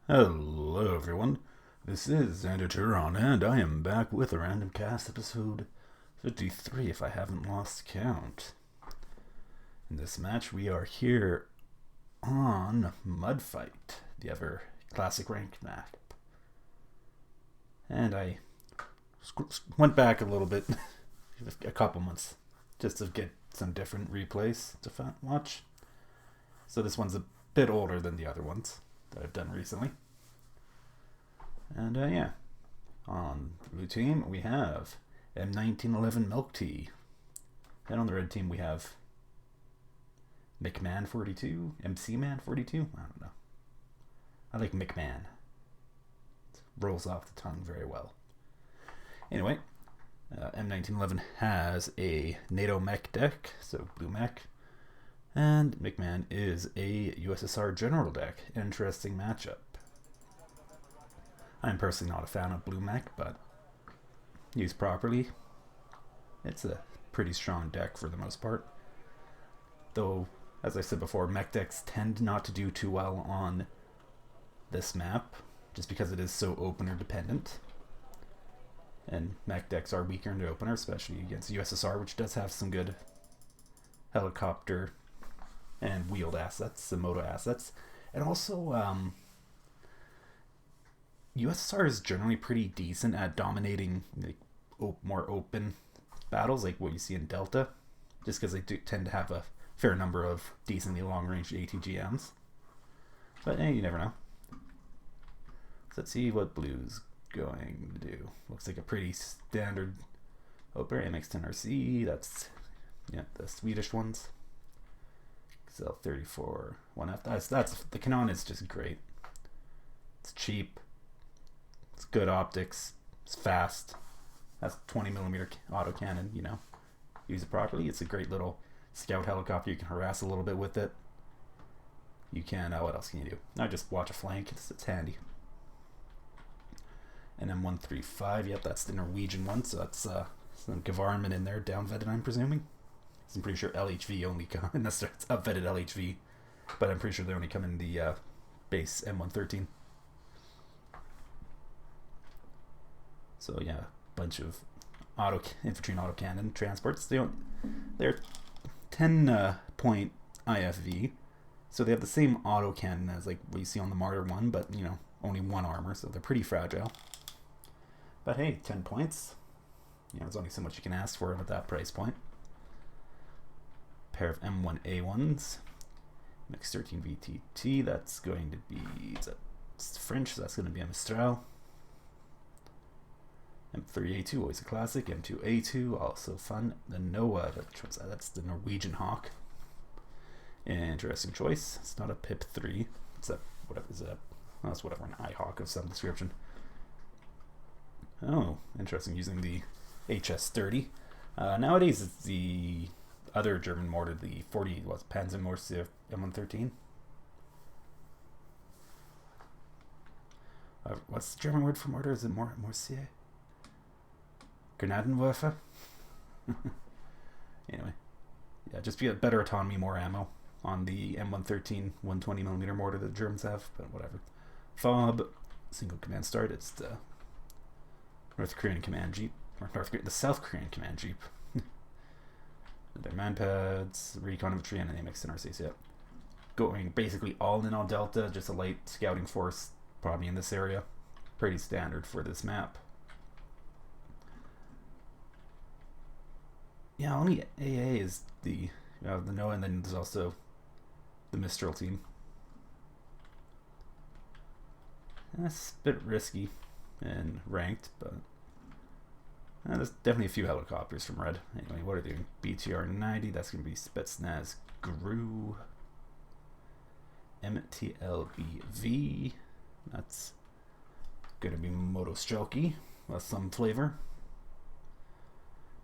Hello everyone, this is Xander Turon, and I am back with a Random Cast episode 53 if I haven't lost count. In this match we are here on Mudfight, the ever classic ranked map. And I went back a little bit, a couple months, just to get some different replays to watch. So this one's a bit older than the other ones that I've done recently. And on the blue team we have M1911 Milk Tea. And on the red team we have mcman42, mcman42. I don't know. I like McMahon. It rolls off the tongue very well. Anyway, M1911 has a NATO mech deck, so blue mech. And McMahon is a USSR general deck. Interesting matchup. I'm personally not a fan of blue mech, but used properly, it's a pretty strong deck for the most part. Though, as I said before, mech decks tend not to do too well on this map, just because it is so opener dependent. And mech decks are weaker in the opener, especially against USSR, which does have some good helicopter and wheeled assets, some moto assets. And also, USSR is generally pretty decent at dominating like more open battles, like what you see in Delta, just because they do tend to have a fair number of decently long-range ATGMs. But hey, you never know. So let's see what blue's going to do. Looks like a pretty standard opener, MX10RC. That's the Swedish ones. XL34 1F. That's the Canon is just great. It's cheap. It's good optics. It's fast. Has 20mm autocannon. Use it properly. It's a great little scout helicopter. You can harass a little bit with it. You can. What else can you do? Now just watch a flank. It's handy. And M135. Yep, that's the Norwegian one. So that's some Gavarman in there, down vetted, I'm presuming. I'm pretty sure LHV only come, unless it's up vetted LHV, but I'm pretty sure they only come in the base M113. So yeah, bunch of infantry and autocannon transports. They're 10-point IFV, so they have the same autocannon as like what you see on the Martyr one, but only one armor, so they're pretty fragile. But hey, 10 points. There's only so much you can ask for at that price point. Pair of M1A1s, MX13 VTT. That's going to be it's French, so that's going to be a Mistral. M3A2, always a classic. M2A2, also fun. The Noah, that's the Norwegian Hawk. Interesting choice. It's not a PIP 3. It's a whatever is it? Oh, it's whatever, an iHawk of some description. Oh, interesting. Using the HS30. Nowadays, it's the other German mortar, the 40 Panzermörser M113. What's the German word for mortar? Is it Mortier? Granadenwerfer? Anyway. Yeah, just be a better autonomy, more ammo on the M113 120mm mortar that the Germans have, but whatever. FOB, single command start. It's the North Korean command jeep, or the South Korean command jeep. Their manpads, recon infantry, and an MX10RC. Yep. Going basically all in on Delta, just a light scouting force, probably in this area. Pretty standard for this map. Yeah, only AA is the Noah, and then there's also the Mistral team. That's a bit risky and ranked, but there's definitely a few helicopters from Red. Anyway, what are they doing? BTR-90, that's going to be Spetsnaz GRU. MTLBV, that's going to be Motostrelki with some flavor.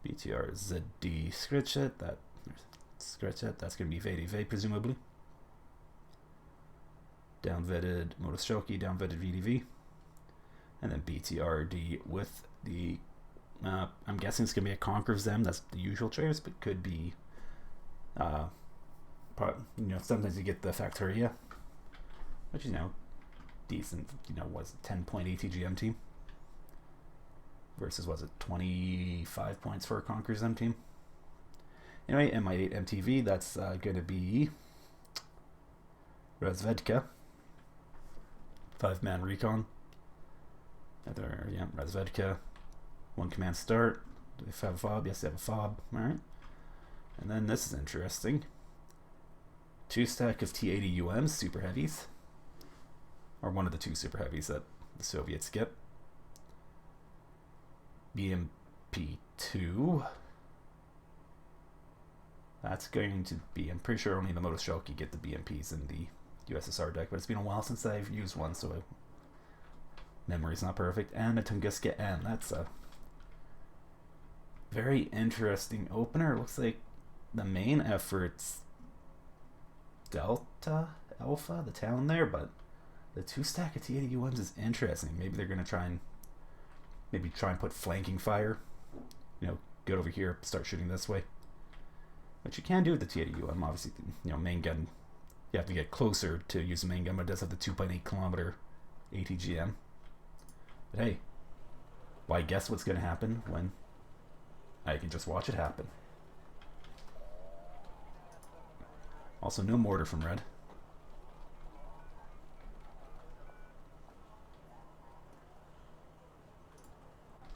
BTR-ZD Skretchet, that's going to be VDV presumably. Down-vetted Motostrelki, down-vetted VDV. And then BTRD with the I'm guessing it's going to be a Conquer of Them. That's the usual choice, but could be sometimes you get the Factoria, which decent, you know, was it 10-point ATGM team versus, was it 25 points for a Conqueror's M team? Anyway, MI8 MTV, that's going to be Razvedka, 5-man recon. Either, yeah, Razvedka, 1 command start. Do they have a fob? Yes, they have a fob. Alright. And then this is interesting. 2 stack of T-80 UMs, super heavies. Or one of the 2 super heavies that the Soviets get. BMP-2. That's going to be, I'm pretty sure only the Motostrelki get the BMPs in the USSR deck, but it's been a while since I've used one, so memory's not perfect. And a Tunguska N. That's a very interesting opener. It looks like the main effort's Delta Alpha, the town there, but the 2 stack of T-80 UMs is interesting. Maybe they're going to try and put flanking fire. You know, get over here, start shooting this way. Which you can do with the T-80 UM. Obviously, you know, main gun, you have to get closer to use the main gun, but it does have the 2.8 kilometer ATGM. But hey, why guess what's going to happen when I can just watch it happen? Also, no mortar from red.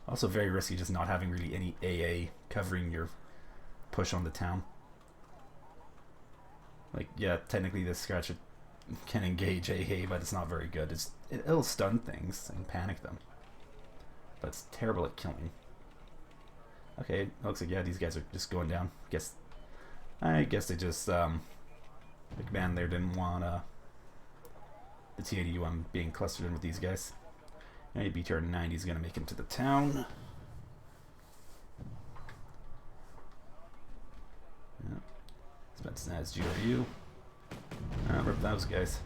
Also very risky just not having really any AA covering your push on the town. Like, yeah, technically this scratch can engage AA, but it's not very good. It'll stun things and panic them. But it's terrible at killing. Okay, it looks like, yeah, these guys are just going down. I guess they just, McMahon there didn't want the T-80 UM being clustered in with these guys. Maybe BTR 90 is going to make it to the town. Yeah. Spence has GRU. Rip those guys.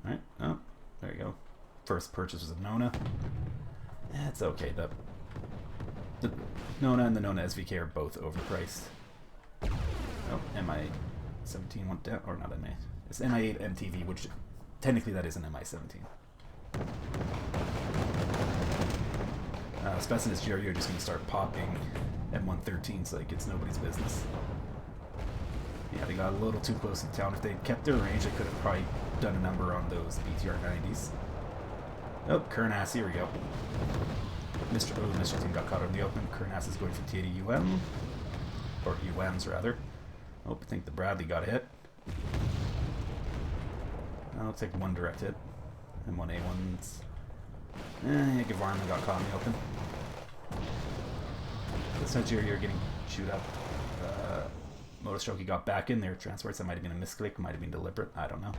Alright, oh, there you go. First purchase was a Nona. It's okay, the Nona and the Nona SVK are both overpriced. Oh, MI-17 went down, or not MI. It's MI-8 MTV, which technically that is an MI-17. Spence and his GRU are just going to start popping M113s like it's nobody's business. Yeah, they got a little too close to the town. If they'd kept their range, they could have probably done a number on those BTR 90s. Oh, Kurnas, here we go. Mr. Team got caught in the open. Kurnas is going for T-80 UM. Or UMs, rather. Oh, I think the Bradley got hit. I'll take 1 direct hit. And 1 A1s. Yeah, Gavarman got caught in the open. This time you're getting chewed up. Motostrelki got back in there. Transports, that might have been a misclick, might have been deliberate. I don't know.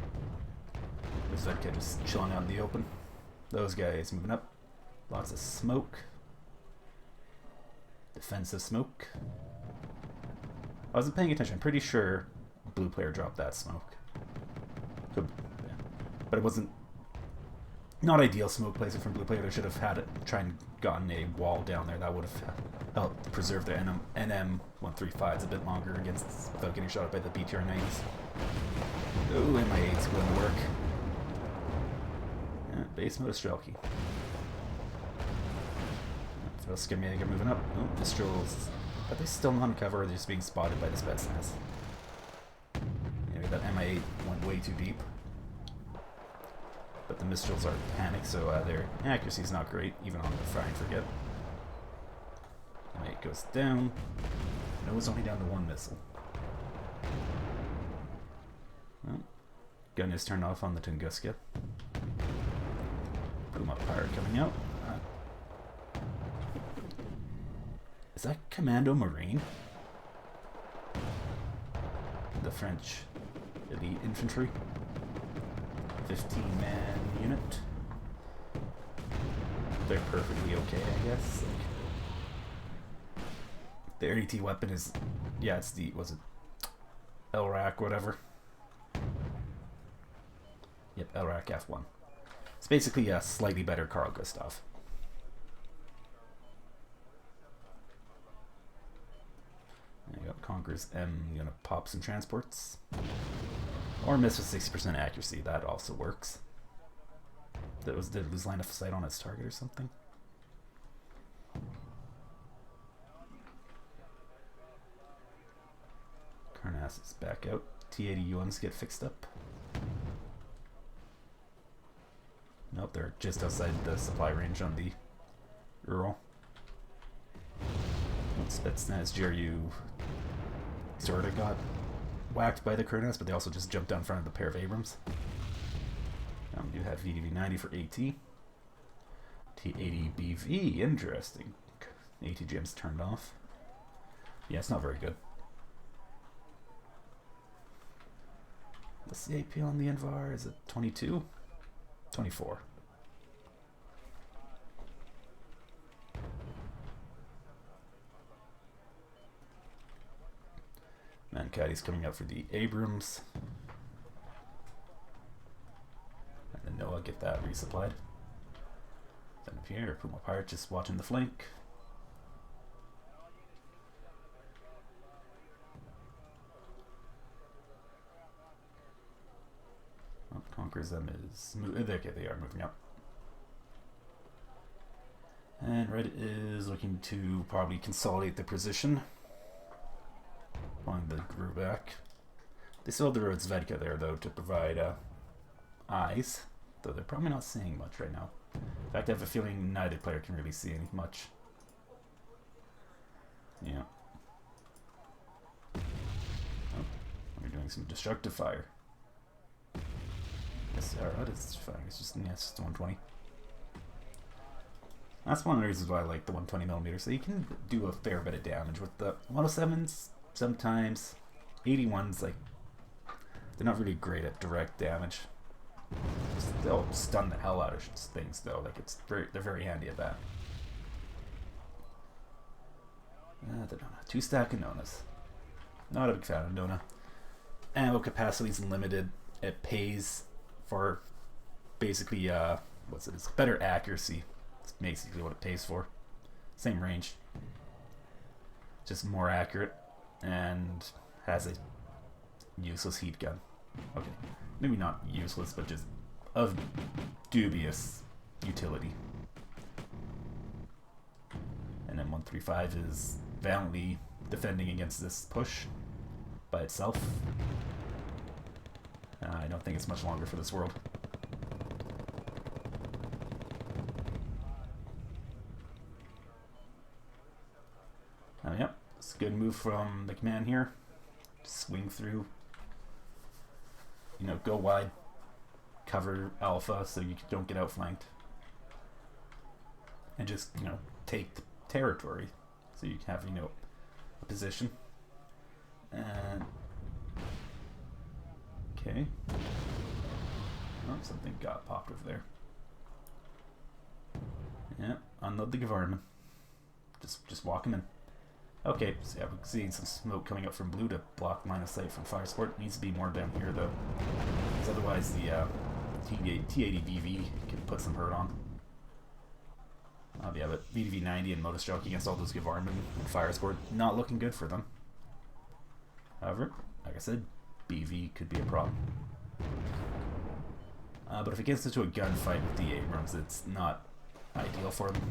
This kid just chilling out in the open. Those guys moving up. Lots of smoke. Defensive smoke. I wasn't paying attention. I'm pretty sure blue player dropped that smoke. Could, yeah. But it wasn't... Not ideal smoke placement from blue player. They should have had it, tried and gotten a wall down there. That would have helped preserve their NM135s a bit longer against without getting shot up by the BTR 90s. Oh, MI8's going to work. Yeah, base Motostrelki. Skimmiager moving up. Oh, Mistrals. Are they still not on cover or are they just being spotted by the Spetsnaz? Anyway, that MI8 went way too deep. But the Mistrals are panicked, so their accuracy is not great, even on the fire and forget. MI8 goes down. No, it's only down to 1 missile. Well, gun is turned off on the Tunguska. Puma Pirate coming out. Is that Commando Marine? The French elite infantry. 15-man unit. They're perfectly okay, I guess. Like, their AT weapon is, yeah, it's the, was it LRAC, whatever. Yep, LRAC F1. It's basically a slightly better Carl Gustav. There you go, Conqueror's M, gonna pop some transports. Or miss with 60% accuracy. That also works. Did it lose line of sight on its target or something? Karnas is back out. T80 get fixed up. Nope, they're just outside the supply range on the Ural. Spetsnaz GRU sort of got whacked by the Karnas, but they also just jumped down in front of the pair of Abrams. We do have VDV-90 for AT. T80BV, interesting. ATGM's turned off. Yeah, it's not very good. What's the AP on the Envar? Is it 22? 24. Mancati's coming out for the Abrams. And then Noah get that resupplied. Then up here, Puma Pirate just watching the flank. Oh, conquers them is... Okay, they are moving up. And Red is looking to probably consolidate the position. Pulling the GRU back. They still have the road Zvedka there, though, to provide eyes. Though they're probably not seeing much right now. In fact, I have a feeling neither player can really see much. Yeah. Oh, we're doing some destructive fire. Yes, alright, it's fine. It's just, yeah, it's just 120. That's one of the reasons why I like the 120mm, so you can do a fair bit of damage with the 107s. Sometimes 81s, like, they're not really great at direct damage. They'll stun the hell out of things, though. Like, they're very handy at that. The Nona. 2-stack of Nonas. Not a big fan of Nona. Ammo capacity is limited. It pays for basically what's it? It's better accuracy. It's basically what it pays for. Same range, just more accurate, and has a useless heat gun. Okay, maybe not useless, but just of dubious utility. And then 135 is valiantly defending against this push by itself. I don't think it's much longer for this world. Yep, it's a good move from McMahon here. Swing through. You know, go wide. Cover Alpha so you don't get outflanked. And just, you know, take the territory. So you have, you know, a position. And... okay. Oh, something got popped over there. Yeah, unload the Gavarman. Just walk him in. Okay, so yeah, we're seeing some smoke coming up from blue to block line of sight from fire support. Needs to be more down here though, because otherwise the T80BV can put some hurt on. Yeah, but VDV-90 and Modus Jockey against all those Gavarman and fire support, not looking good for them. However, like I said, BV could be a problem. But if it gets into a gunfight with the Abrams, it's not ideal for them.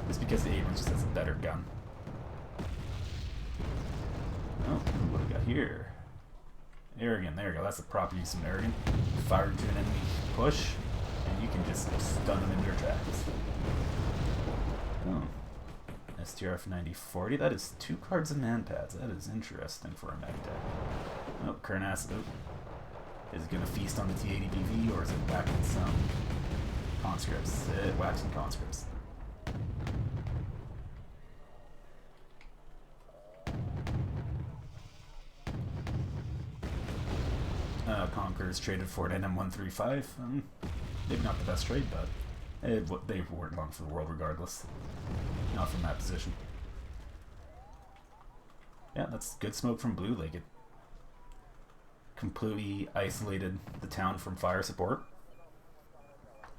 It's because the Abrams just has a better gun. Oh, what do we got here? Arrogant, there you go, that's the proper use of an Arrogant. Fire into an enemy push, and you can just stun them in your tracks. Oh. STRF 9040, that is 2 cards of man pads. That is interesting for a mech deck. Oh, Karnas, oh. Is it going to feast on the T80BV, or is it whacking some conscripts? It whacks some conscripts. Conquerors traded for an NM135. Maybe not the best trade, but they weren't long for the world regardless. Not from that position. Yeah, that's good smoke from blue. Like, it completely isolated the town from fire support.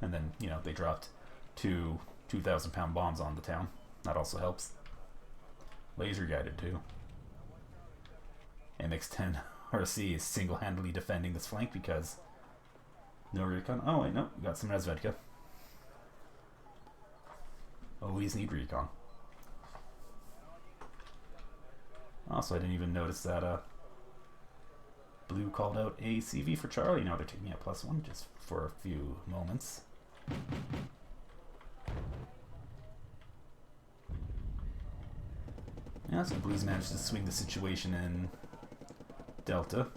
And then, you know, they dropped 2 2,000-pound bombs on the town. That also helps. Laser guided too. MX-10 RC is single-handedly defending this flank because no recon. Oh wait, no, we got some Razvedka. Always need recon. Also, I didn't even notice that Blue called out a CV for Charlie. Now they're taking it +1 just for a few moments. Yeah, so Blues managed to swing the situation in Delta.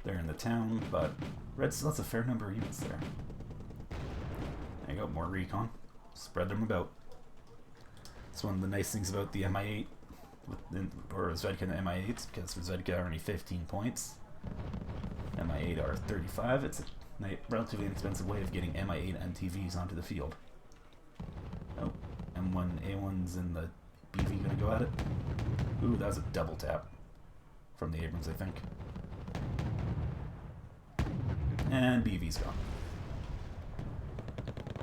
They're in the town, but Red still has a fair number of units there. There you go, more recon. Spread them about. It's one of the nice things about the MI8, or Zvedka and the MI8s, because Zvedka are only 15 points. MI8 are 35. It's a relatively inexpensive way of getting MI8 MTVs onto the field. Oh, M1A1's in the BV gonna go at it. Ooh, that was a double tap from the Abrams, I think. And BV's gone.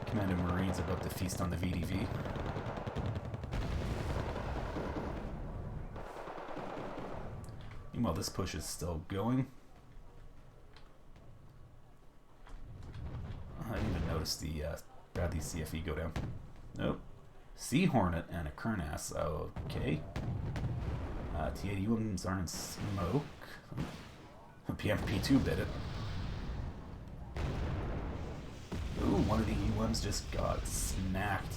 Commander Marines about to feast on the VDV. Meanwhile, this push is still going. I didn't even notice the Bradley CFE go down. Nope. Sea Hornet and a Kernass. Okay. T81s are in smoke. PMP2 bit it. Ooh, one of the E1s just got smacked.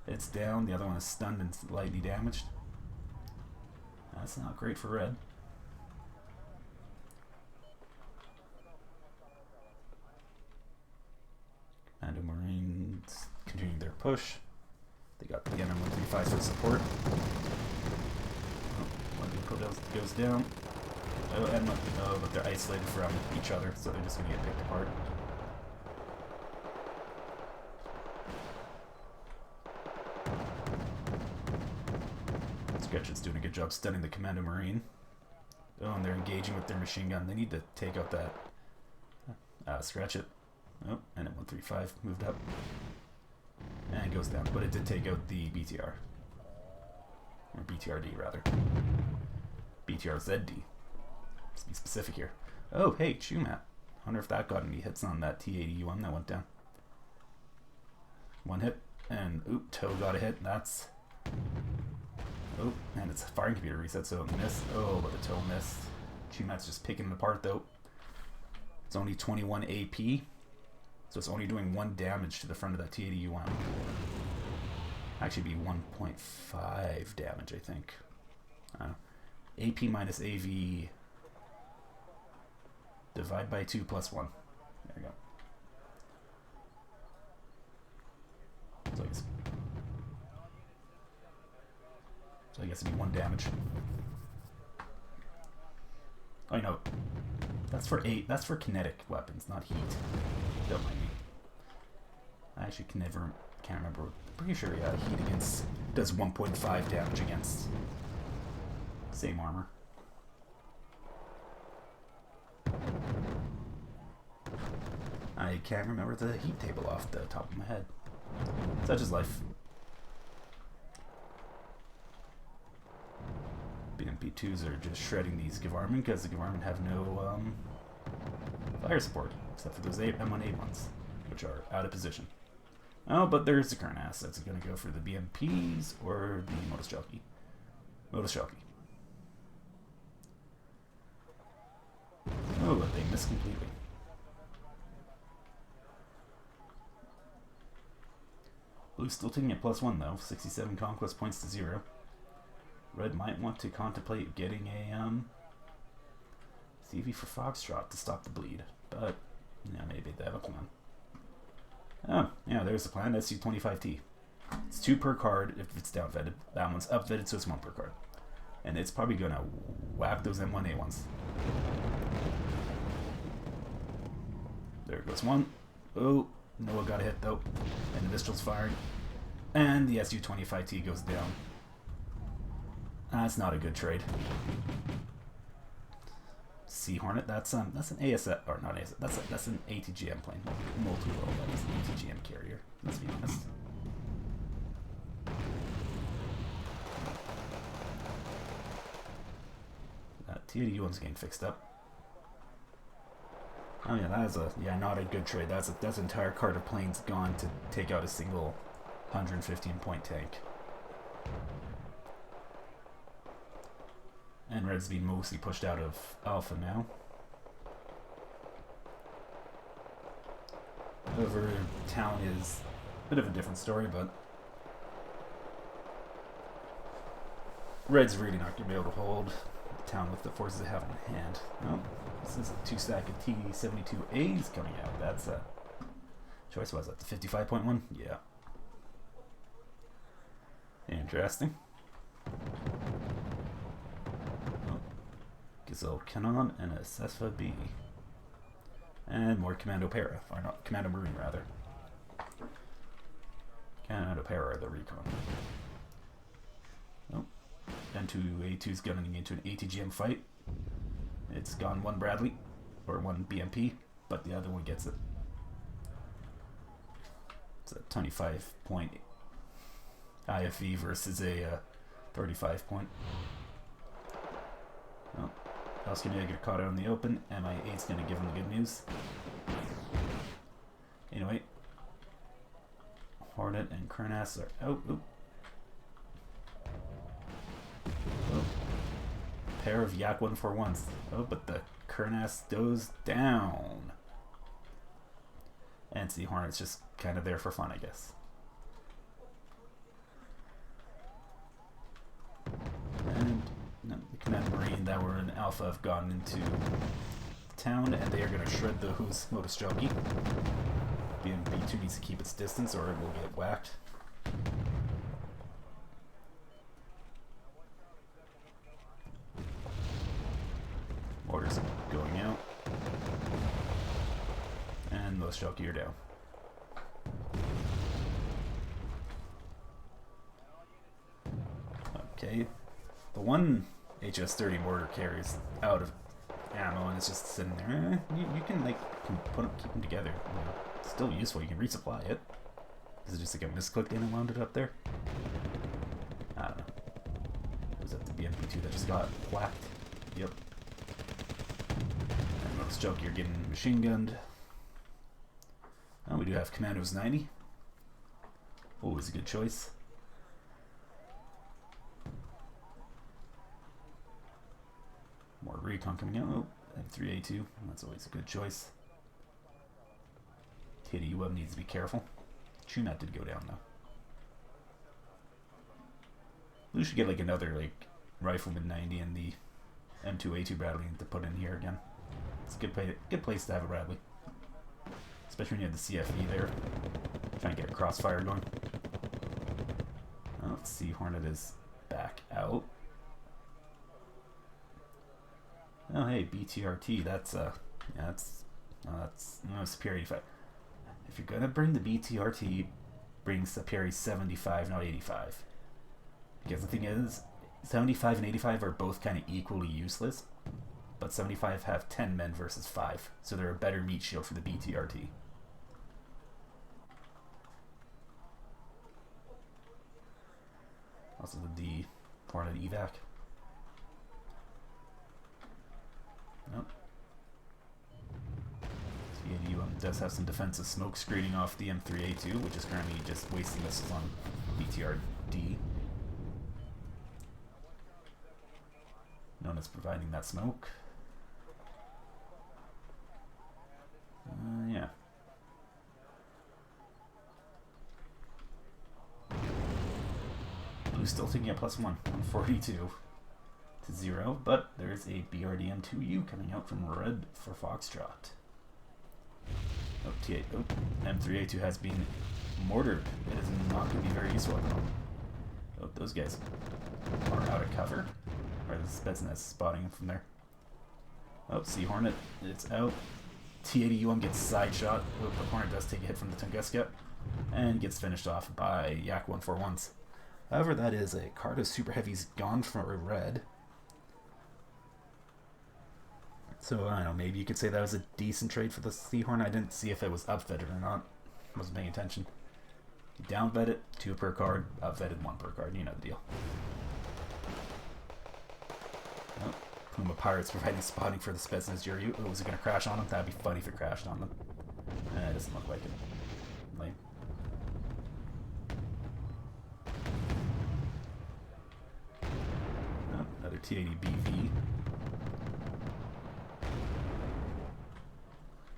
It's down, the other one is stunned and slightly damaged. That's not great for Red. Commander Marines continuing their push. They got the MM135s for support. Oh, one of the Codels goes down. Oh, and but they're isolated from each other, so they're just going to get picked apart. Sketch's doing a good job stunning the Commando Marine. Oh, and they're engaging with their machine gun. They need to take out that Scratch it. Oh, and at 135 moved up. And goes down. But it did take out the BTR. Or BTRD, rather. BTRZD. Let's be specific here. Oh, hey, Chumat. Wonder if that got any hits on that T81 that went down. One hit. And, oop, Toe got a hit. That's... Oh, and it's a firing computer reset, so it missed. Oh, but the Toe missed. Chumat's just picking it apart, though. It's only 21 AP, so it's only doing 1 damage to the front of that T81. Actually, be 1.5 damage, I think. AP minus AV divide by 2 plus 1. There we go. So I guess it'd be 1 damage. Oh, no. That's for kinetic weapons, not heat. Don't mind me. I actually can't remember. Pretty sure, yeah, heat against does 1.5 damage against same armor. I can't remember the heat table off the top of my head. Such is life. BMP2s are just shredding these Gevarman because the Gevarman have no fire support, except for those M1A1s, which are out of position. Oh, but there's the current assets. It's going to go for the BMPs or the Modus Jockey. Modus Jockey. Oh, but they missed completely. Blue's still taking it +1 though, 67 conquest points to 0. Red might want to contemplate getting a CV for Foxtrot to stop the bleed, but yeah, maybe they have a plan. Oh, yeah, there's the plan. SU-25T. It's 2 per card if it's down vetted. That one's up vetted, so it's 1 per card. And it's probably gonna whack those M1A1s. There goes one. Oh, Noah got a hit though. And the Vistral's firing. And the SU-25T goes down. That's not a good trade. Sea Hornet, that's an ASF, or not ASF, that's an ATGM plane. Multi-role, that is an ATGM carrier, let's be honest. T81's getting fixed up. Oh yeah, that is not a good trade. That's an entire cart of planes gone to take out a single 115 point tank. And red's being mostly pushed out of alpha now. However, town is a bit of a different story, but red's really not going to be able to hold the town with the forces they have on hand. Oh, this is a 2-stack of T72As coming out. That's a choice. Was that the 55.1? Yeah. Interesting. Oh, Gazelle Cannon and a Cesfa B. And more Commando Para. Or not, Commando Marine, rather. Commando Para, the recon. Oh. N2A2's gunning into an ATGM fight. It's gone one Bradley, or one BMP, but the other one gets it. It's a 25 point IFE versus a 35 point. Oh. Alskinea get caught out in the open. MI8's going to give him the good news. Anyway, Hornet and Kernas are out. Oh. Pair of Yak 141s. Oh, but the Kernas goes down. And the Hornet's just kind of there for fun, I guess. And no, the Command Marine that were in Alpha have gone into town, and they are going to shred the Who's Modus Jockey. B2 needs to keep its distance or it will get whacked. Mortars going out. And Modus Jockey are down. Okay. The one HS-30 mortar carries out of ammo and it's just sitting there. You can like keep them together. You know, it's still useful. You can resupply it. Is it just like a misclick and wound it up there? I don't know. Was that the BMP2 that just got whacked? Yep. And Modus Jockey are getting machine gunned. Oh, we do have Commandos 90. Always a good choice. More recon coming out. Oh, M3A2. That's always a good choice. TDUM needs to be careful. Chunat did go down though. We should get like another like Rifleman 90 and the M2A2 Bradley to put in here again. It's a good place to have a Bradley. Especially when you have the CFE there. Trying to get a crossfire going. Oh, let's see, Hornet is back out. Oh hey, BTRT, that's superiority 5. If you're gonna bring the BTRT, bring superiority 75, not 85. Because the thing is, 75 and 85 are both kind of equally useless, but 75 have 10 men versus 5, so they're a better meat shield for the BTRT. Also the Hornet evac. Nope. TADUM does have some defensive smoke screening off the M3A2, which is currently just wasting missiles on BTRD. Known as providing that smoke. Yeah. Blue's still taking a +1 on 42 to 0, but there's a BRDM2U coming out from red for Foxtrot. Oh, T8. Oh, M3A2 has been mortared. It is not going to be very useful at all. Oh, those guys are out of cover. Or the Spetsnaz spotting from there. Oh, Sea Hornet, it's out. T80UM gets side shot. Oh, the Hornet does take a hit from the Tunguska and gets finished off by Yak 141s. However, that is a card of super heavies gone for red. So, I don't know, maybe you could say that was a decent trade for the Seahorn. I didn't see if it was upvetted or not. Wasn't paying attention. You downvet it, 2 per card. Upvetted, 1 per card. You know the deal. Oh, Puma Pirates providing spotting for the Spetsnaz Juryu. Oh, is it going to crash on them? That'd be funny if it crashed on them. It doesn't look like it. Lame. Oh, another T-80 BV.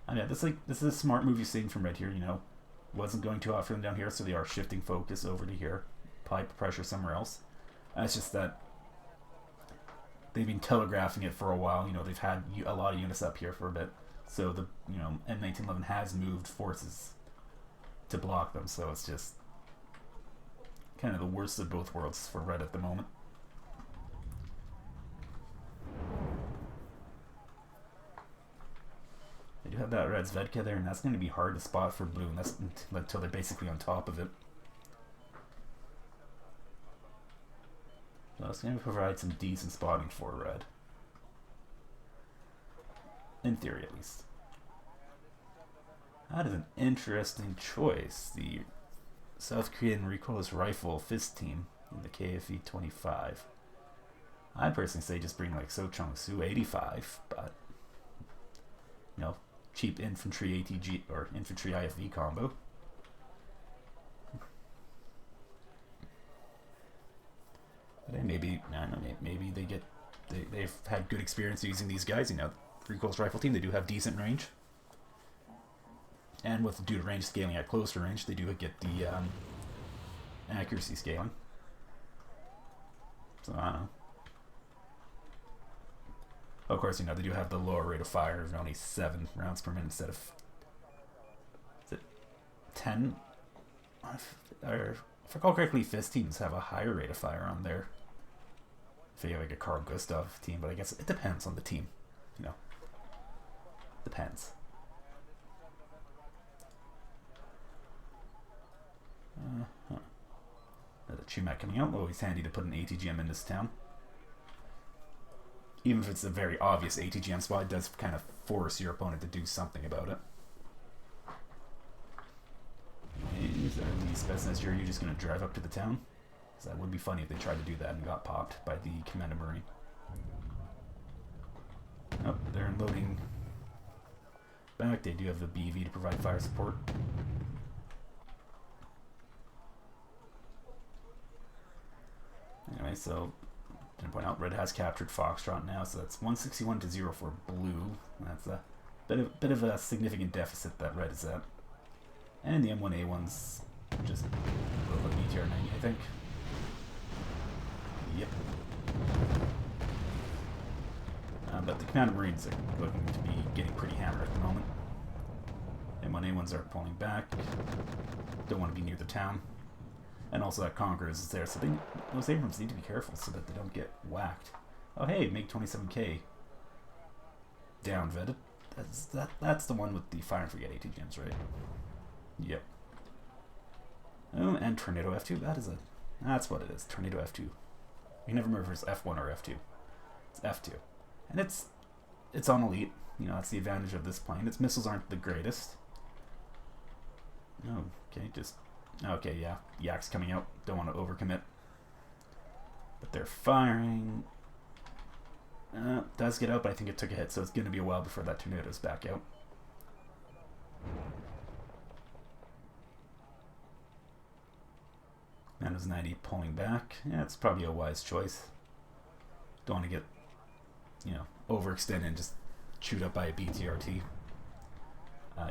And yeah, this is a smart move you're seeing from Red here, you know. Wasn't going too hot for them down here, so they are shifting focus over to here. Pipe pressure somewhere else. It's just that they've been telegraphing it for a while. You know, they've had a lot of units up here for a bit. So the, you know, M1911 has moved forces to block them. So it's just kind of the worst of both worlds for Red at the moment. They do have that red Zvedka there, and that's going to be hard to spot for blue, and that's until they're basically on top of it. So it's going to provide some decent spotting for red. In theory, at least. That is an interesting choice. The South Korean recoilless rifle fist team in the KFE 25. I personally say just bring like So Chung-Soo 85, but you know, cheap infantry ATG or infantry IFV combo. But hey, maybe I don't know, maybe they've had good experience using these guys. You know, recoilless rifle team, they do have decent range, and with due to range scaling at closer range, they do get the accuracy scaling. So I don't know. Of course, you know, they do have the lower rate of fire of only 7 rounds per minute instead of, is it 10? If I recall correctly, fist teams have a higher rate of fire on there. If you have like a Carl Gustav team, but I guess it depends on the team, you know. Depends. Another Chumak coming out. Always handy to put an ATGM in this town. Even if it's a very obvious ATGM spot, it does kind of force your opponent to do something about it. Is there any Spetsnaz here? You're just going to drive up to the town? Because that would be funny if they tried to do that and got popped by the Commander Marine. Oh, they're unloading back. They do have the BV to provide fire support. Anyway, so to point out, red has captured Foxtrot now, so that's 161-0 for blue. That's a bit of a significant deficit that red is at. And the M1A1's just a little bit BTR 90, I think. Yep. But the Commander Marines are looking to be getting pretty hammered at the moment. M1A1s are pulling back. Don't want to be near the town. And also that Conquerors is there, so those Abrams need to be careful so that they don't get whacked. Oh hey, MiG-27K down vetted. That's the one with the fire and forget ATGMs, right? Yep. Oh, and Tornado F2. That's what it is. Tornado F2. You never remember if it's F1 or F2. It's F2, and it's on elite. You know, that's the advantage of this plane. Its missiles aren't the greatest. Okay, okay, yeah. Yak's coming out. Don't want to overcommit. But they're firing. Does get out, but I think it took a hit, so it's going to be a while before that tornado's back out. Nanos 90 pulling back. Yeah, it's probably a wise choice. Don't want to get, you know, overextended and just chewed up by a BTRT.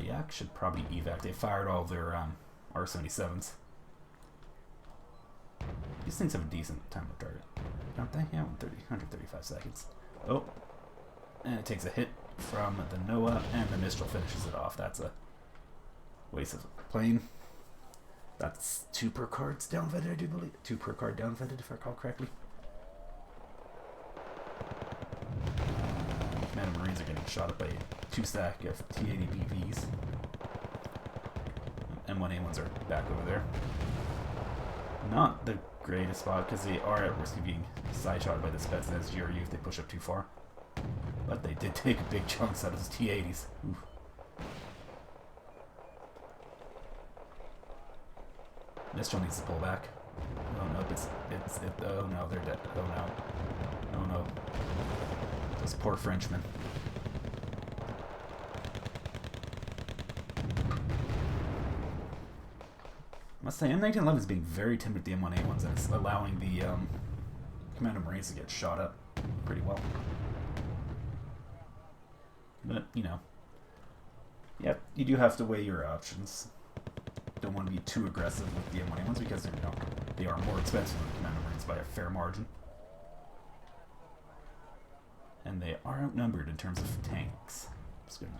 Yak should probably evac. They fired all their R-77s. These things have a decent time to target, don't they? Yeah, 135 seconds. Oh, and it takes a hit from the Noah, and the Mistral finishes it off. That's a waste of a plane. That's 2 per cards downvetted, I do believe. 2 per card downvetted, if I recall correctly. Commander Marines are getting shot up by 2 stack of T-80 BVs. M1A1s are back over there. Not the greatest spot, because they are at risk of being side-shot by the Spetsnaz GRU if they push up too far. But they did take big chunks out of those T-80s. Oof. Mistral needs to pull back. Oh no, oh no, they're dead. Oh no. Oh no. Those poor Frenchmen. I must say, M1911 is being very timid with the M1A1s, and it's allowing the Commander Marines to get shot up pretty well. But, you know, yeah, you do have to weigh your options. Don't want to be too aggressive with the M1A1s because, you know, they are more expensive than the Commander Marines by a fair margin. And they are outnumbered in terms of tanks. Just gonna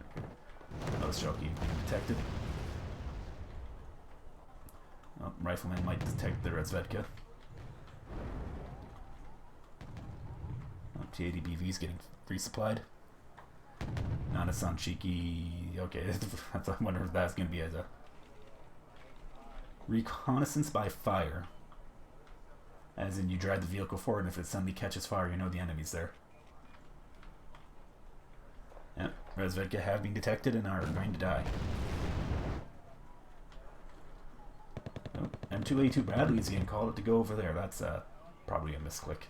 another Shelky detected. Oh, Rifleman might detect the Razvedka. Oh, T80 BV is getting resupplied. Not a Sanchiki. Okay, I wonder if that's going to be as a reconnaissance by fire. As in, you drive the vehicle forward, and if it suddenly catches fire, you know the enemy's there. Yep, Razvedka have been detected and are going to die. Oh, M2A2 Bradley is getting called to go over there. That's probably a misclick.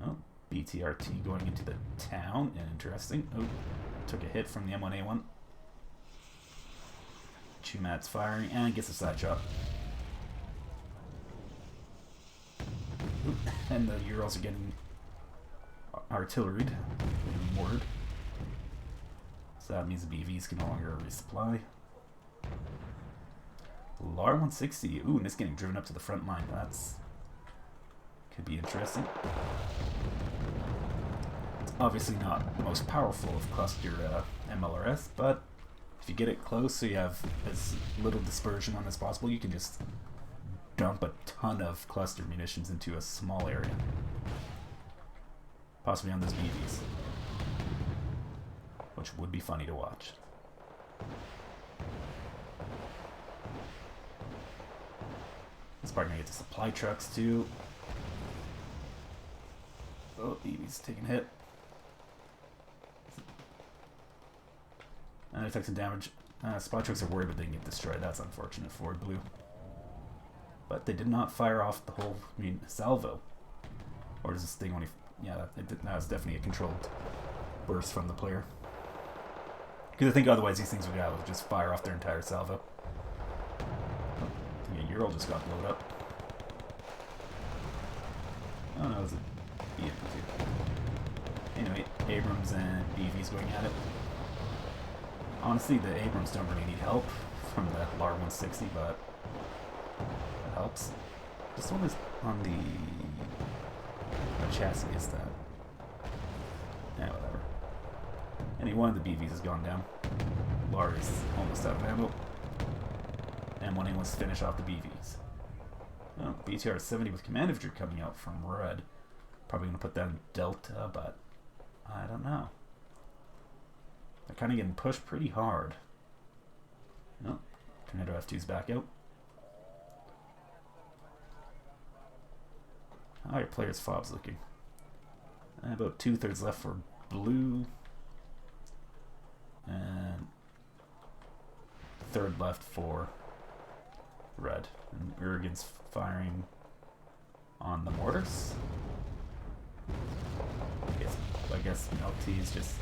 Oh, BTRT going into the town. Interesting. Oh, took a hit from the M1A1. Chumat's firing and gets a side shot. Ooh, and the Urals are getting artilleried, getting mortared. So that means the BVs can no longer resupply. LAR 160. Ooh, and it's getting driven up to the front line. That's could be interesting. It's obviously not the most powerful of cluster MLRS, but if you get it close so you have as little dispersion on as possible, you can just dump a ton of cluster munitions into a small area. Possibly on those BVs. Which would be funny to watch. This part gonna get the supply trucks too. Oh, BV's taking a hit. And it took some damage. Supply trucks are worried, but they can get destroyed. That's unfortunate for blue. But they did not fire off the whole, salvo. Or does this thing only... Yeah, that was definitely a controlled burst from the player. Because I think otherwise these things would just fire off their entire salvo. Oh, yeah, Ural just got blown up. Oh no, it was a BMP2. Anyway, Abrams and BV's going at it. Honestly, the Abrams don't really need help from the LAR 160, but it helps. This one is on the... What chassis is that? Yeah, whatever. Any one of the BVs has gone down. LAR is almost out of ammo. And one wants to finish off the BVs. Well, BTR 70 with command infantry coming out from red. Probably going to put that in Delta, but I don't know. They're kind of getting pushed pretty hard. No, Tornado F2's back out. How are your players' fobs looking? About 2/3 left for blue. And 1/3 left for red. And Urigan's firing on the mortars. I guess LT is just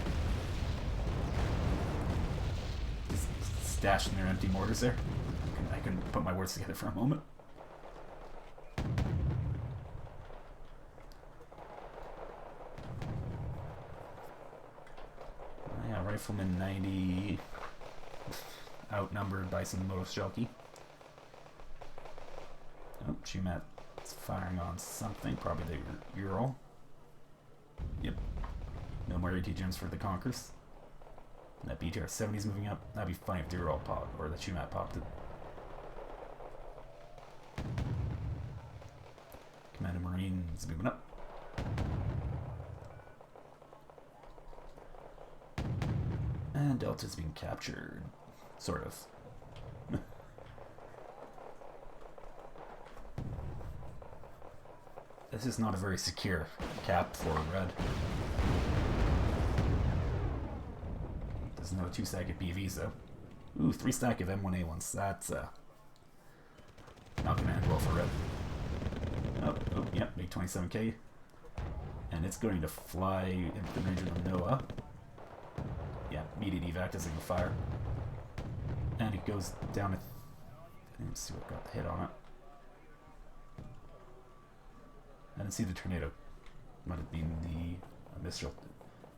stashing their empty mortars there. I can put my words together for a moment. Yeah, Rifleman 90 outnumbered by some Motostrelki. Oh, Chumat's firing on something, probably the Ural. Yep. No more AT gems for the Conkers. And that BTR 70's moving up. That'd be funny if the Ural popped, or the Chumat popped it. Commander Marines moving up. And Delta's being captured. Sort of. This is not a very secure cap for red. There's no 2-stack of BVs though. Ooh, 3-stack of M1A1s. That's not gonna end well for red. Oh, yep, big 27k. And it's going to fly into the region of Noah. Yeah, immediate evac doesn't even fire. And it goes down. Let's see what got the hit on it. I didn't see the tornado. Might have been the Mistral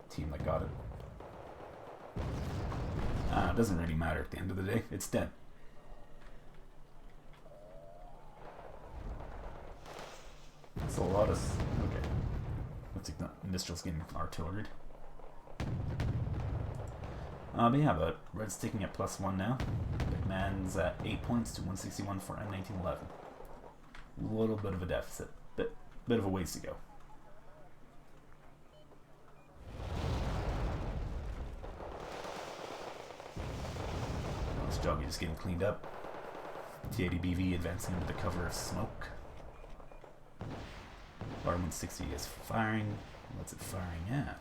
team that got it. It doesn't really matter at the end of the day. It's dead. That's a lot of... Okay. Looks like the Mistral's getting artillered. But yeah, but Red's taking it +1 now. McMahon's at 8 points to 161 for M1911. A little bit of a deficit. Bit of a ways to go. This jockey just getting cleaned up. T80BV advancing into the cover of smoke. R160 is firing. What's it firing at?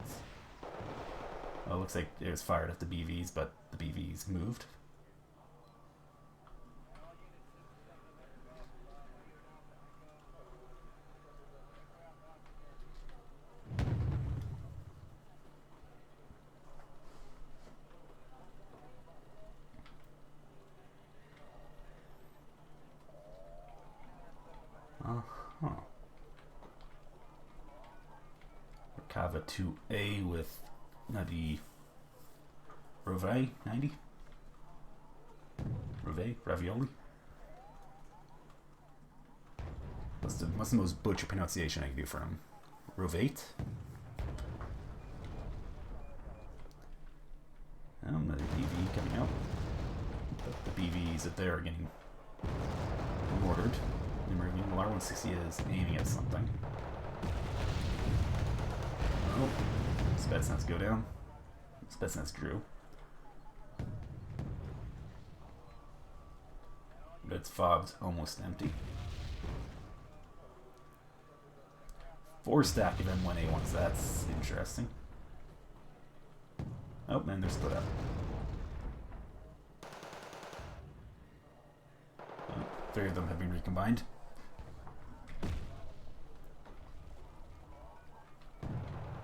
Oh, it looks like it was fired at the BVs, but the BVs moved. Kava 2A with the Rove 90. Ravioli. What's the most butcher pronunciation I can do for him? Rovate. Another BV coming out. The BVs up there are getting mortared. Meanwhile, R160 is aiming at something. Oh, Spetsnaz go down. Spetsnaz drew. But its fob's almost empty. 4 stack of M1A1s, that's interesting. Oh, and they're split up. Oh, 3 of them have been recombined.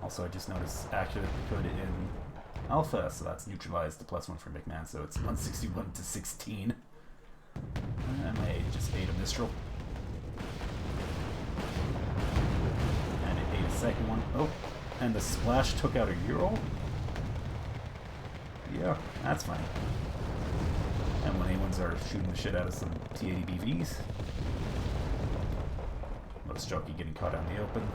Also, I just noticed accurate code in Alpha, so that's neutralized the +1 for McMahon, so it's 161 to 16. And I just ate a Mistral. And it ate a second one. Oh, and the splash took out a Ural? Yeah, that's funny. And when A1s are shooting the shit out of some T80 BVs. Most jockey getting caught out in the open.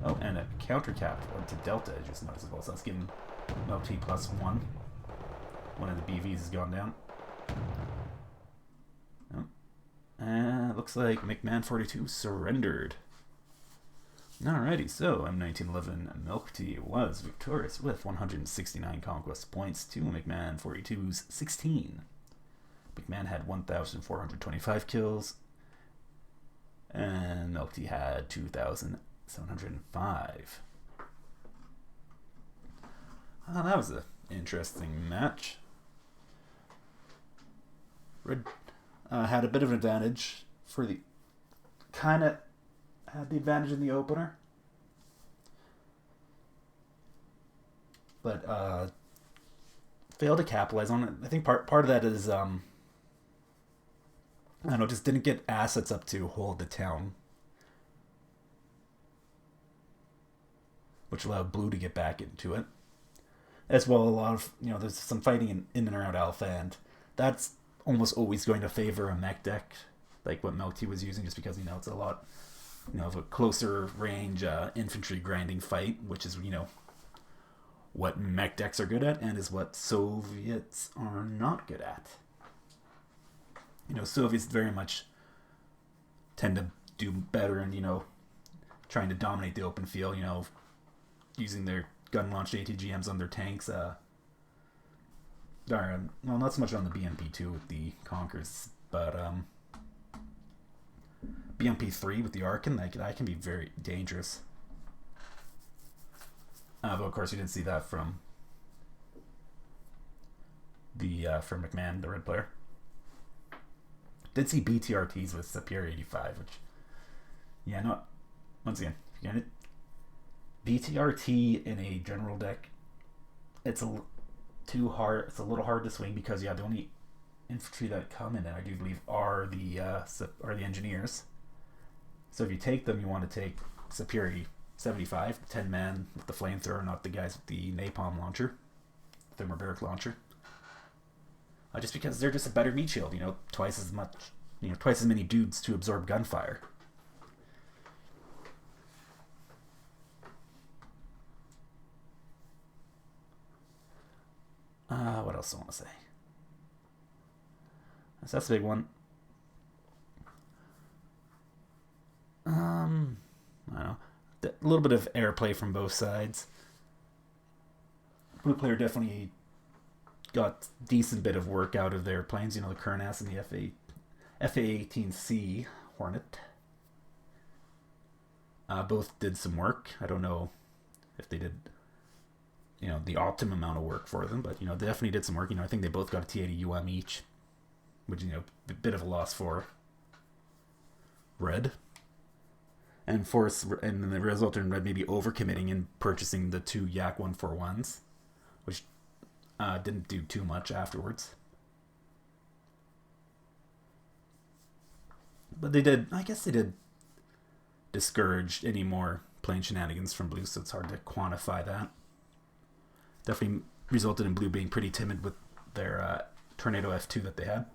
Oh, and a counter cap to Delta, I just noticed as well. So that's giving LT +1. One of the BVs has gone down. Oh. And looks like mcman42 surrendered. Alrighty, so M1911 Milk Tea was victorious with 169 conquest points to mcman42's 16. McMahon had 1,425 kills, and Milk Tea had 2,705. That was an interesting match. Red had a bit of an advantage for the... kind of had the advantage in the opener. But failed to capitalize on it. I think part of that is... I don't know, just didn't get assets up to hold the town. Which allowed Blue to get back into it. As well, a lot of, there's some fighting in and around Alpha, and that's almost always going to favor a mech deck, like what Milk Tea was using, just because, it's a lot, of a closer range infantry grinding fight, which is, what mech decks are good at, and is what Soviets are not good at. Soviets very much tend to do better in, trying to dominate the open field, using their gun-launched ATGMs on their tanks. Well, not so much on the BMP2 with the Conkers, but BMP3 with the Arkan, that can be very dangerous. But of course, you didn't see that from the from McMahon, the red player. did see BTRTs with Superior 85, which, yeah, not, once again, again, it, BTRT in a general deck, it's too hard. It's a little hard to swing because the only infantry that come in, I do believe, are the engineers. So if you take them, you want to take Superior 75, 10 man with the flamethrower, not the guys with the napalm launcher, thermobaric launcher. Just because they're just a better meat shield, twice as much, twice as many dudes to absorb gunfire. What else do I want to say? So that's a big one. I don't know. A little bit of airplay from both sides. Blue player definitely got decent bit of work out of their planes. The Kernas and the FA-18C Hornet. Both did some work. I don't know if they did, the optimum amount of work for them, but they definitely did some work. I think they both got a T-80 UM each, which a bit of a loss for Red. And the result in Red maybe overcommitting and purchasing the 2 Yak 141s, which didn't do too much afterwards. But they did discourage any more plane shenanigans from Blue, so it's hard to quantify that. Definitely resulted in Blue being pretty timid with their Tornado F2 that they had.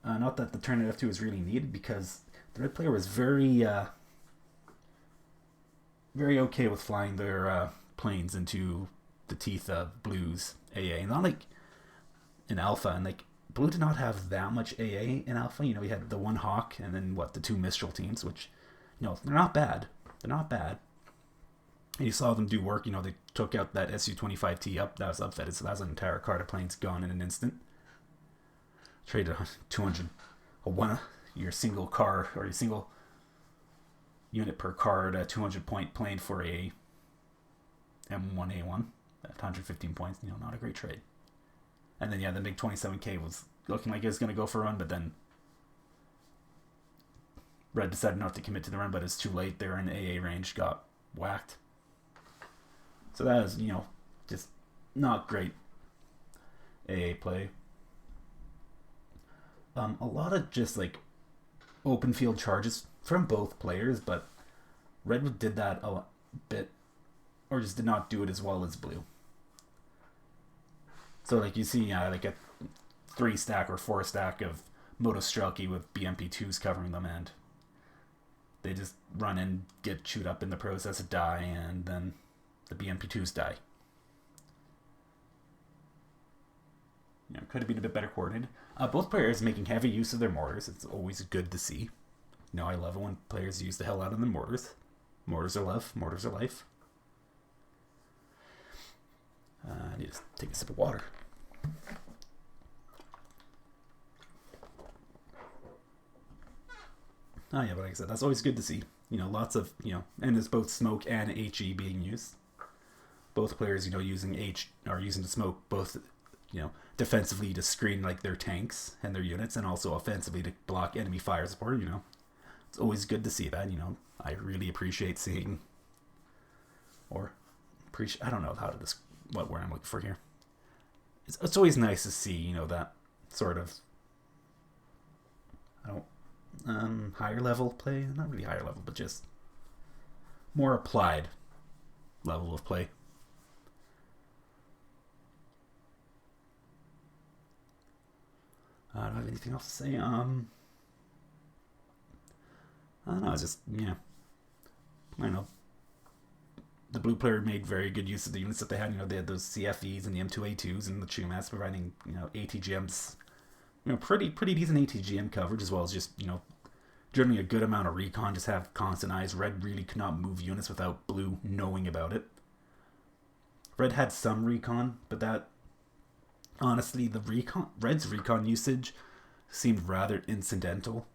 Not that the Tornado F2 was really needed, because the Red player was very okay with flying their planes into the teeth of Blue's AA. Not like in Alpha, and Blue did not have that much AA in Alpha. We had the 1 Hawk and then the 2 Mistral teams, which, they're not bad. They're not bad. And you saw them do work. They took out that Su-25T up. That was upfitted, so that was an entire card of planes gone in an instant. Traded 200, your single car, or your single unit per card, a 200-point plane for a M1A1 at 115 points. Not a great trade. And then, the MiG 27K was looking like it was going to go for a run, but then Red decided not to commit to the run, but it's too late. They were in AA range, got whacked. So that was, just not great AA play. A lot of just open field charges from both players, but Red did that a bit, or just did not do it as well as Blue. So you see a 3-stack or 4-stack of Motostrelki with BMP2s covering them, and they just run in, get chewed up in the process, die, and then the BMP2s die. Could have been a bit better coordinated. Both players making heavy use of their mortars. It's always good to see. I love it when players use the hell out of the mortars. Mortars are love. Mortars are life. I need to take a sip of water. Oh yeah, but like I said, that's always good to see. Lots of, and there's both smoke and HE being used. Both players, using using the smoke both, defensively to screen their tanks and their units, and also offensively to block enemy fire support. It's always good to see that. I really appreciate seeing, I don't know how to what word I'm looking for here. It's always nice to see, that sort of, higher level play. Not really higher level, but just more applied level of play. I don't have anything else to say. I don't know. It's just, I don't know. The Blue player made very good use of the units that they had. They had those CFEs and the M2A2s and the Chumas providing, ATGMs, pretty decent ATGM coverage, as well as just, generally a good amount of recon. Just have constant eyes. Red really could not move units without Blue knowing about it. Red had some recon, but that, honestly, Red's recon usage seemed rather incidental.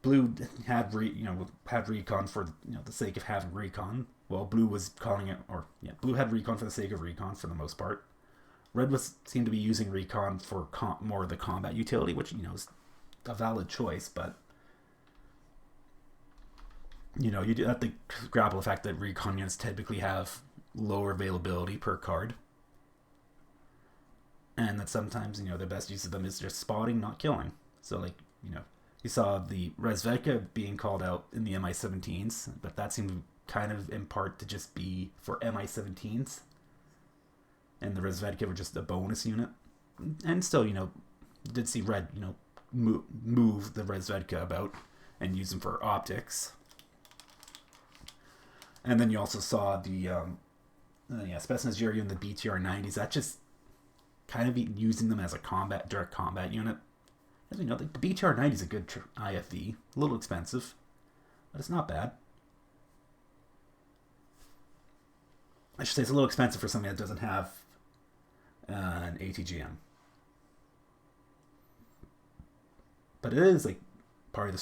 Blue had recon for the sake of having recon. Well, Blue was calling it, Blue had recon for the sake of recon for the most part. Red was seemed to be using recon for more of the combat utility, which is a valid choice, but you do have to grapple the fact that recon units typically have lower availability per card, and that sometimes the best use of them is just spotting, not killing. So you saw the Resvedka being called out in the MI17s, but that seemed kind of in part to just be for MI17s, and the Resvedka were just a bonus unit. And still, you did see Red, move the Resvedka about and use them for optics. And then you also saw the Spetsnaz Yuryu and the BTR-90s. That just kind of using them as a direct combat unit. As we know, the BTR-90 is a good IFV, a little expensive, but it's not bad. I should say it's a little expensive for something that doesn't have an ATGM. But it is probably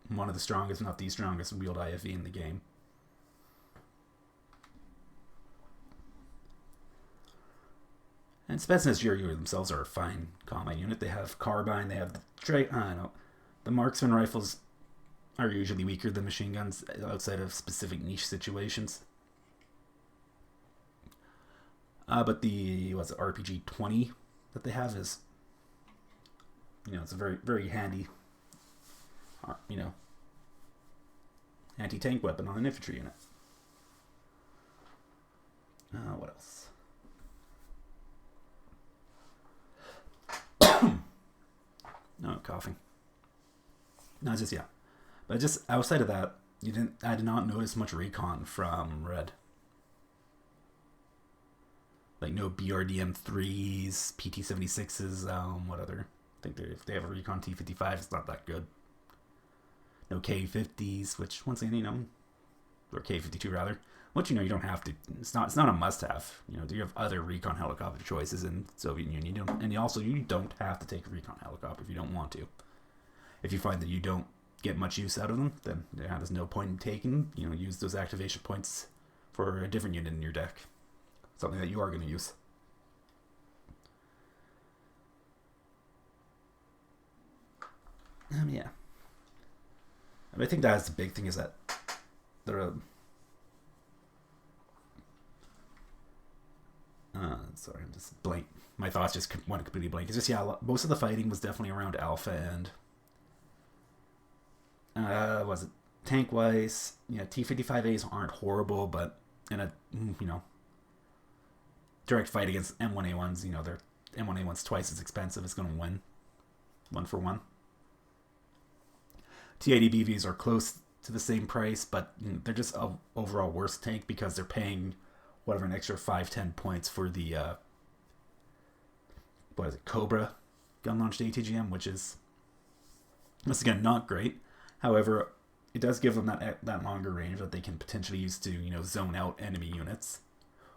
one of the strongest, if not the strongest, wheeled IFV in the game. And Spetsnaz Yuryu themselves are a fine combat unit. They have carbine, they have the marksman rifles are usually weaker than machine guns outside of specific niche situations. But the RPG 20 that they have is, it's a very, very handy, anti-tank weapon on an infantry unit. What else? No, coughing. No, just, yeah. But just outside of that, I did not notice much recon from Red. No BRDM3s, PT76s, what other? I think if they have a recon T55, it's not that good. No K50s, which once again, or K52 rather, which you don't have to. It's not a must-have. You have other recon helicopter choices in Soviet Union, and you don't have to take a recon helicopter if you don't want to. If you find that you don't get much use out of them, then there's no point in taking. Use those activation points for a different unit in your deck. Something that you are going to use. Yeah. I think that's the big thing, is that they're sorry, I'm just blank. My thoughts just went completely blank. It's just, most of the fighting was definitely around Alpha and was it tank-wise? T55As aren't horrible, but in a direct fight against M1A1s, their M1A1's twice as expensive. It's going to win 1-for-1. T80BVs are close to the same price, but they're just a overall worse tank because they're paying whatever an extra 5-10 points for the Cobra gun launched ATGM, which is once again not great. However, it does give them that longer range that they can potentially use to zone out enemy units,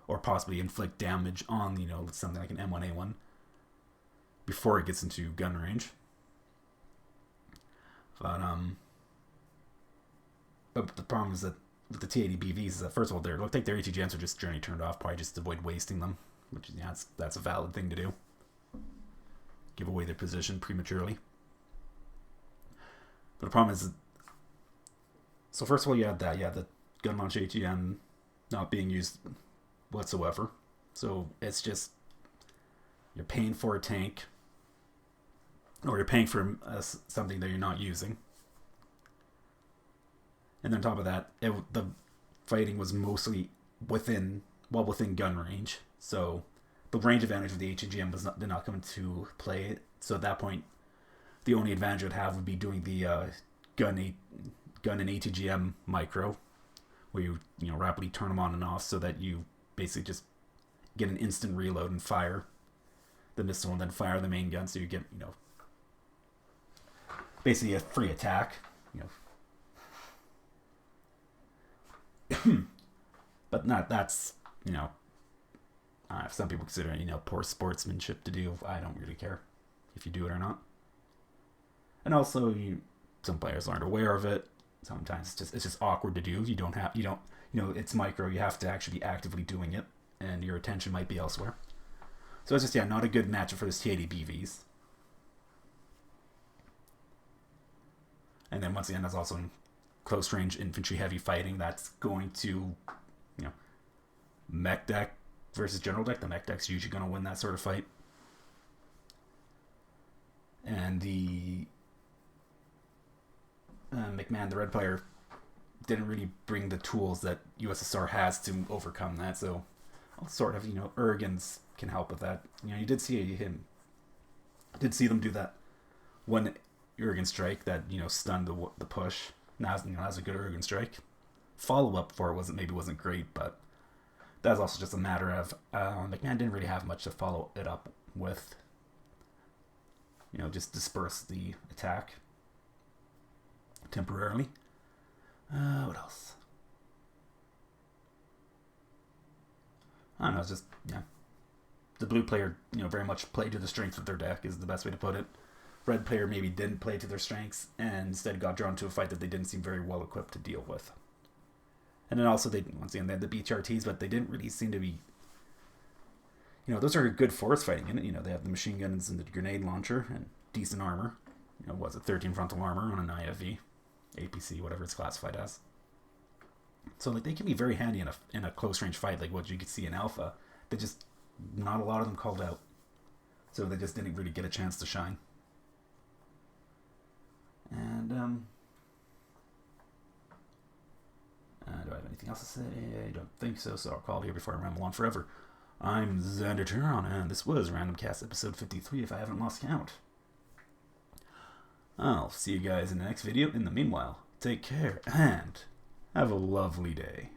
or possibly inflict damage on something like an M1A1 before it gets into gun range. But the problem is that with the T80BVs is that, first of all, they look like their ATGMs are just journey turned off, probably just to avoid wasting them, which that's a valid thing to do. Give away their position prematurely. But the problem is, so first of all, you have the gun launch ATGM not being used whatsoever. So it's just, you're paying for a tank, or you're paying for something that you're not using. And then on top of that, the fighting was mostly within gun range. So the range advantage of the ATGM did not come into play. So at that point, the only advantage it would have would be doing the gun and ATGM micro, where you rapidly turn them on and off so that you basically just get an instant reload and fire the missile and then fire the main gun, so you get basically a free attack. But that's some people consider it poor sportsmanship to do. I don't really care if you do it or not. And also, some players aren't aware of it. Sometimes it's just awkward to do. It's micro. You have to actually be actively doing it, and your attention might be elsewhere. So it's just, not a good matchup for this T80 BVs. And then once again, that's also in close range infantry heavy fighting. That's going to, mech deck versus general deck. The mech deck's usually going to win that sort of fight. And the McMahon, the red player, didn't really bring the tools that USSR has to overcome that. So, sort of, Ergens can help with that. You did see them do that one Ergen strike that stunned the push. Now, that's a good Ergen strike. Follow up for it wasn't great, but that's also just a matter of McMahon didn't really have much to follow it up with. Just disperse the attack temporarily. What else? I don't know. It's just the blue player, very much played to the strength of their deck is the best way to put it. Red player maybe didn't play to their strengths and instead got drawn to a fight that they didn't seem very well equipped to deal with. And then also they had the BTRTs, but they didn't really seem to be. Those are good force fighting in it. They have the machine guns and the grenade launcher and decent armor. 13 frontal armor on an IFV, APC, whatever it's classified as. So they can be very handy in a close range fight, like what you could see in Alpha. They just not a lot of them called out, so they just didn't really get a chance to shine. And do I have anything else to say? I don't think so. So I'll call it here before I ramble on forever. I'm Xander Turon, and this was Random Cast episode 53, if I haven't lost count. I'll see you guys in the next video. In the meanwhile, take care and have a lovely day.